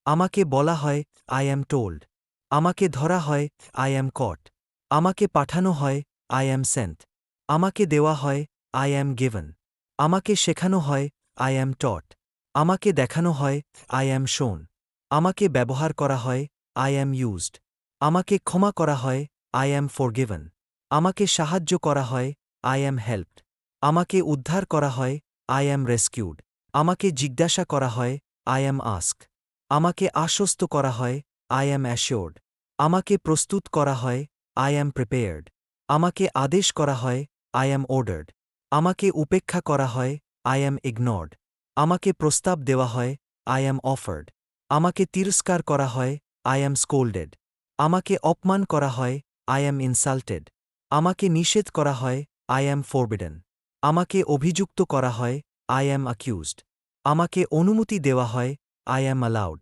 আমাকে বলা হয়, আই অ্যাম টোল্ড। আমাকে ধরা হয়, আই অ্যাম কট। আমাকে পাঠানো হয়, আই অ্যাম সেন্ট। আমাকে দেওয়া হয়, আই অ্যাম গিভেন। আমাকে শেখানো হয়, আই অ্যাম টট। আমাকে দেখানো হয়, আই অ্যাম শোন। আমাকে ব্যবহার করা হয়, আই অ্যাম ইউজড। আমাকে ক্ষমা করা হয়, আই অ্যাম ফরগিভেন। আমাকে সাহায্য করা হয়, আই অ্যাম হেল্পড। আমাকে উদ্ধার করা হয়, আই অ্যাম রেস্কিউড। আমাকে জিজ্ঞাসা করা হয়, আই অ্যাম আস্কড। আমাকে আশ্বস্ত করা হয়, আই অ্যাম অ্যাশিওর্ড। আমাকে প্রস্তুত করা হয়, আই অ্যাম প্রিপেয়ার্ড। আমাকে আদেশ করা হয়, আই অ্যাম অর্ডার্ড। আমাকে উপেক্ষা করা হয়, আই অ্যাম ইগনোরড। আমাকে প্রস্তাব দেওয়া হয়, আই অ্যাম অফার্ড। আমাকে তিরস্কার করা হয়, আই অ্যাম স্কোল্ডেড। আমাকে অপমান করা হয়, আই অ্যাম ইনসাল্টেড। আমাকে নিষেধ করা হয়, আই অ্যাম ফরবিডেন। আমাকে অভিযুক্ত করা হয়, আই অ্যাম অ্যাকিউজড। আমাকে অনুমতি দেওয়া হয়, আই অ্যাম অ্যালাউড।